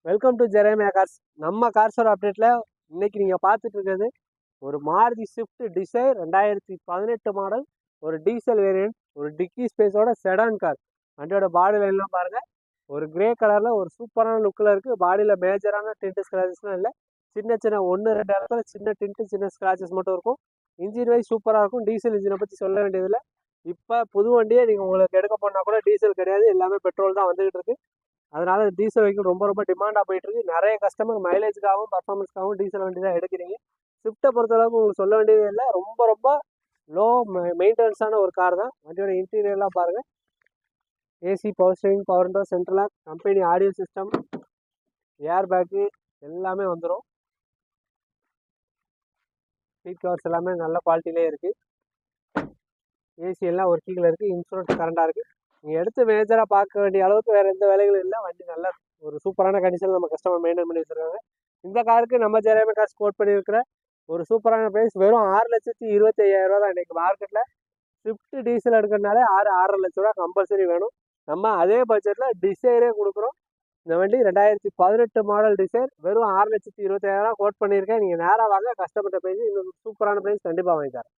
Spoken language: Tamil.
Welcome to Jeremiah cars. நம்ம கார்ஸோட அப்டேட்டில் இன்னைக்கு நீங்கள் பார்த்துட்டு இருக்கிறது ஒரு மாருதி ஸ்விஃப்ட் டிசைர் 2018 மாடல், ஒரு டீசல் வேரியன்ட், ஒரு டிக்கி ஸ்பேஸோட செடான் கார். வண்டியோட பாடி லைன்லாம் பாருங்கள், ஒரு கிரே கலரில் ஒரு சூப்பரான லுக்கில் இருக்குது. பாடியில் மேஜரான டின்ட்டு ஸ்க்ராச்சஸ்லாம் இல்லை, சின்ன சின்ன 1-2 இடத்துல சின்ன டின்ட்டு சின்ன ஸ்க்ராச்சஸ் மட்டும் இருக்கும். இன்ஜின் வைஸ் சூப்பராக இருக்கும். டீசல் இன்ஜினை பற்றி சொல்ல வேண்டியதில்லை. இப்போ புது வண்டியே நீங்கள் உங்களுக்கு எடுக்க போனால் கூட டீசல் கிடையாது, எல்லாமே பெட்ரோல் தான் வந்துகிட்டு இருக்கு. அதனால டீசல் வெஹிக்கிள் ரொம்ப ரொம்ப டிமாண்டாக போயிட்டு இருக்கு. நிறைய கஸ்டமர் மைலேஜுக்காகவும் பர்ஃபார்மன்ஸ்க்காகவும் டீசல் வண்டி தான் எடுக்கிறீங்க. ஸ்விஃப்ட்டை பொறுத்தளவுக்கு உங்களுக்கு சொல்ல வேண்டியது இல்லை, ரொம்ப ரொம்ப லோ மெயின்டெனன்ஸான ஒரு கார் தான். வண்டியோட இன்டீரியர்லாம் பாருங்கள். AC, power steering, power window, central lock, company audio system, air bag எல்லாமே வந்துடும். சீட் கவர்ஸ் எல்லாமே நல்ல குவாலிட்டியிலே இருக்குது. ஏசி எல்லாம் ஒர்க்கிங்கில் இருக்குது. இன்சூரன்ஸ் கரண்டாக இருக்குது. நீங்கள் எடுத்து மேஜராக பார்க்க வேண்டிய அளவுக்கு வேறு எந்த வேலைகளும் இல்லை. வண்டி நல்ல ஒரு சூப்பரான கண்டிஷனில் நம்ம கஸ்டமர் மெயின்டைன் பண்ணி வச்சுருக்காங்க. இந்த காருக்கு நம்ம ஜெரேமியா கார்ஸ் கோட் பண்ணியிருக்கிற ஒரு சூப்பரான ப்ரைஸ் வெறும் 6,25,000 தான். இன்றைக்கி மார்க்கெட்டில் ஸ்விஃப்ட் டீசல் எடுக்கிறதுனால 6-6.5 லட்ச ரூபா கம்பல்சரி வேணும். நம்ம அதே பட்ஜெட்டில் டிசைரே கொடுக்குறோம். இந்த வண்டி 2018 மாடல் டிசைர் வெறும் 6,25,000 கோட் பண்ணியிருக்கேன். நீங்கள் நேராக வாங்க, கஸ்டமர்கிட்ட பேசி இன்னும் சூப்பரான ப்ரைஸ் கண்டிப்பாக வாங்கி தரேன்.